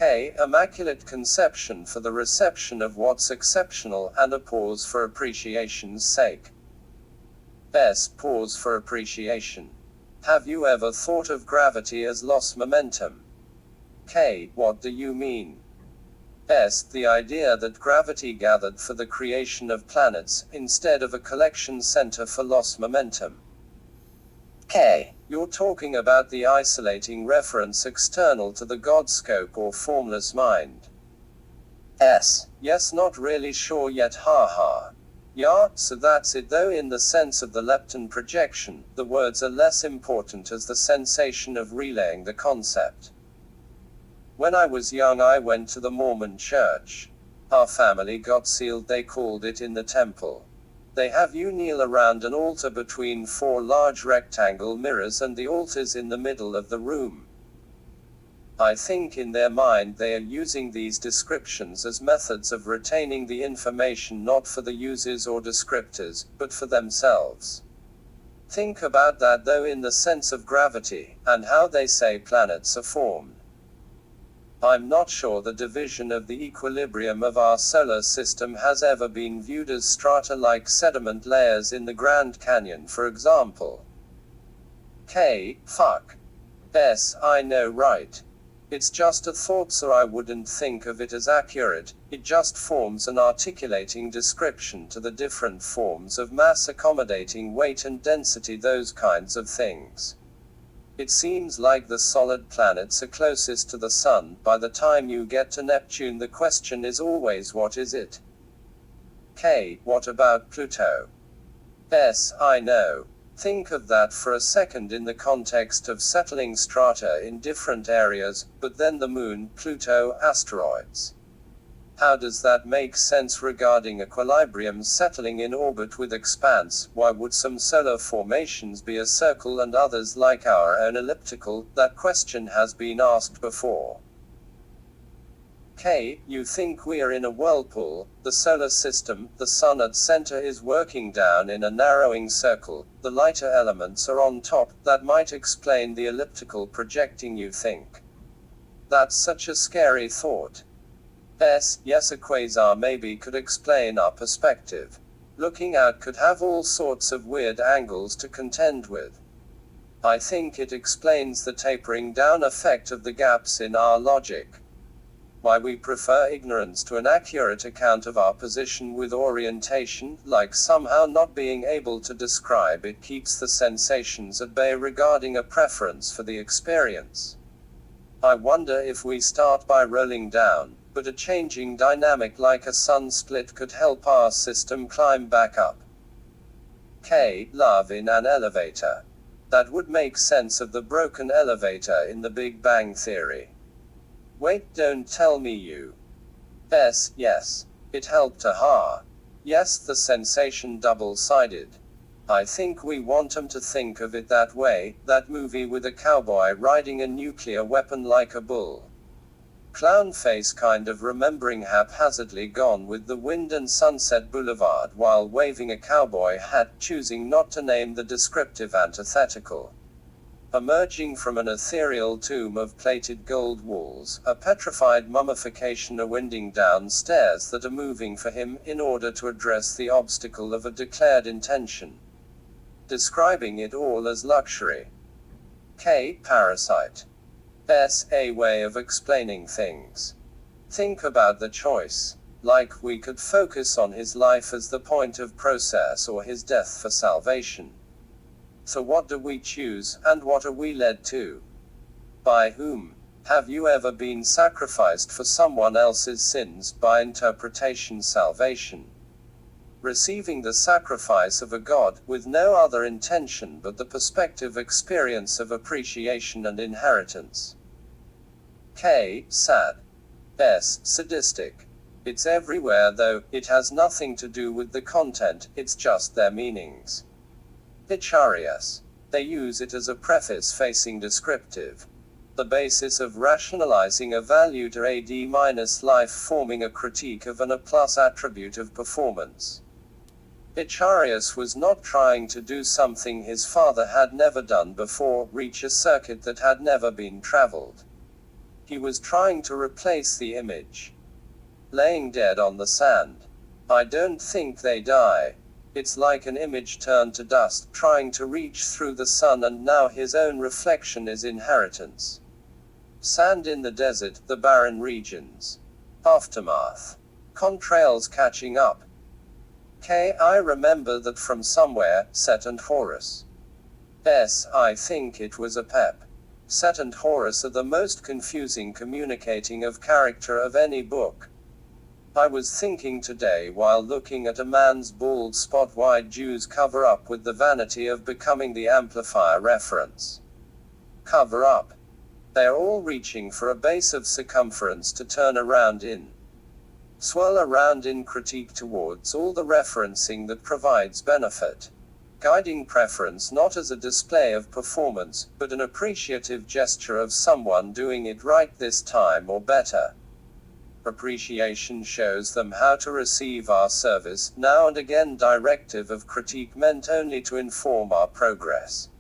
K. Immaculate conception for the reception of what's exceptional, and a pause for appreciation's sake. S. Pause for appreciation. Have you ever thought of gravity as lost momentum? K. What do you mean? S. The idea that gravity gathered for the creation of planets, instead of a collection center for lost momentum. K. You're talking about the isolating reference external to the God scope or formless mind. S. Yes, not really sure yet, haha. Yeah, so that's it, though in the sense of the lepton projection, the words are less important as the sensation of relaying the concept. When I was young I went to the Mormon church. Our family got sealed, they called it, in the temple. They have you kneel around an altar between 4 large rectangle mirrors and the altar's in the middle of the room. I think in their mind they are using these descriptions as methods of retaining the information, not for the users or descriptors, but for themselves. Think about that though in the sense of gravity, and how they say planets are formed. I'm not sure the division of the equilibrium of our solar system has ever been viewed as strata like sediment layers in the Grand Canyon, for example. K. Fuck. S. I know, right? It's just a thought, so I wouldn't think of it as accurate. It just forms an articulating description to the different forms of mass accommodating weight and density, those kinds of things. It seems like the solid planets are closest to the Sun. By the time you get to Neptune, the question is always, what is it? K. What about Pluto? S. I know. Think of that for a second in the context of settling strata in different areas, but then the Moon, Pluto, asteroids. How does that make sense regarding equilibrium settling in orbit with expanse? Why would some solar formations be a circle and others like our own elliptical? That question has been asked before. K. You think we are in a whirlpool, the solar system, the sun at center is working down in a narrowing circle, the lighter elements are on top. That might explain the elliptical projecting, you think. That's such a scary thought. S. Yes, a quasar maybe could explain our perspective. Looking out could have all sorts of weird angles to contend with. I think it explains the tapering down effect of the gaps in our logic. Why we prefer ignorance to an accurate account of our position with orientation, like somehow not being able to describe it keeps the sensations at bay regarding a preference for the experience. I wonder if we start by rolling down, but a changing dynamic like a sun split could help our system climb back up. K. Love in an elevator. That would make sense of the broken elevator in the Big Bang Theory. Wait, don't tell me you. S. Yes. It helped, aha. Yes, the sensation double-sided. I think we want 'em to think of it that way, that movie with a cowboy riding a nuclear weapon like a bull. Clown face kind of remembering haphazardly Gone with the Wind and Sunset Boulevard while waving a cowboy hat, choosing not to name the descriptive antithetical. Emerging from an ethereal tomb of plated gold walls, a petrified mummification, a winding down stairs that are moving for him, in order to address the obstacle of a declared intention. Describing it all as luxury. K. Parasite. S. A way of explaining things. Think about the choice. Like we could focus on his life as the point of process or his death for salvation. So what do we choose, and what are we led to? By whom? Have you ever been sacrificed for someone else's sins, by interpretation salvation? Receiving the sacrifice of a God, with no other intention but the perspective experience of appreciation and inheritance. K. Sad. S. Sadistic. It's everywhere though, it has nothing to do with the content, it's just their meanings. Icharias. They use it as a preface facing descriptive. The basis of rationalizing a value to a d-life, forming a critique of an a+ attribute of performance. Icharias was not trying to do something his father had never done before, reach a circuit that had never been traveled. He was trying to replace the image. Laying dead on the sand. I don't think they die. It's like an image turned to dust, trying to reach through the sun, and now his own reflection is inheritance. Sand in the desert, the barren regions. Aftermath. Contrails catching up. I remember that from somewhere, Set and Horus. I think it was a pep. Set and Horus are the most confusing communicating of character of any book. I was thinking today while looking at a man's bald spot, why Jews cover up with the vanity of becoming the amplifier reference. Cover up. They're all reaching for a base of circumference to turn around in. Swirl around in critique towards all the referencing that provides benefit. Guiding preference not as a display of performance, but an appreciative gesture of someone doing it right this time or better. Appreciation shows them how to receive our service, now and again directive of critique meant only to inform our progress.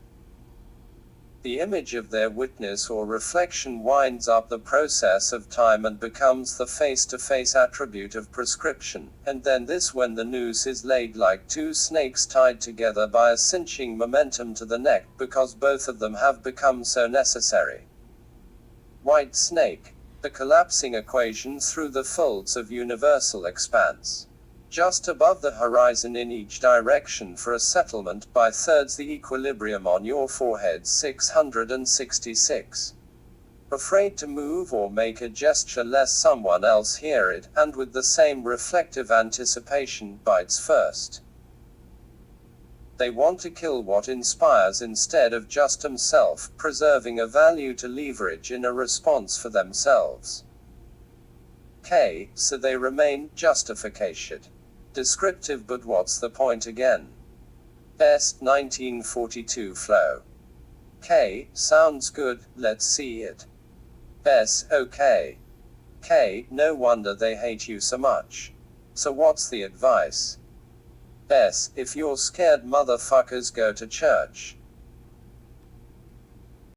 The image of their witness or reflection winds up the process of time and becomes the face-to-face attribute of prescription, and then this when the noose is laid like two snakes tied together by a cinching momentum to the neck, because both of them have become so necessary. White snake. The collapsing equation through the folds of universal expanse. Just above the horizon in each direction for a settlement, by thirds the equilibrium on your forehead 666. Afraid to move or make a gesture lest someone else hear it, and with the same reflective anticipation, bites first. They want to kill what inspires instead of just himself, preserving a value to leverage in a response for themselves. So they remain, justification. Descriptive, but what's the point again? 1942 flow. Sounds good, let's see it. Okay. No wonder they hate you so much. So what's the advice? If you're scared, motherfuckers, go to church.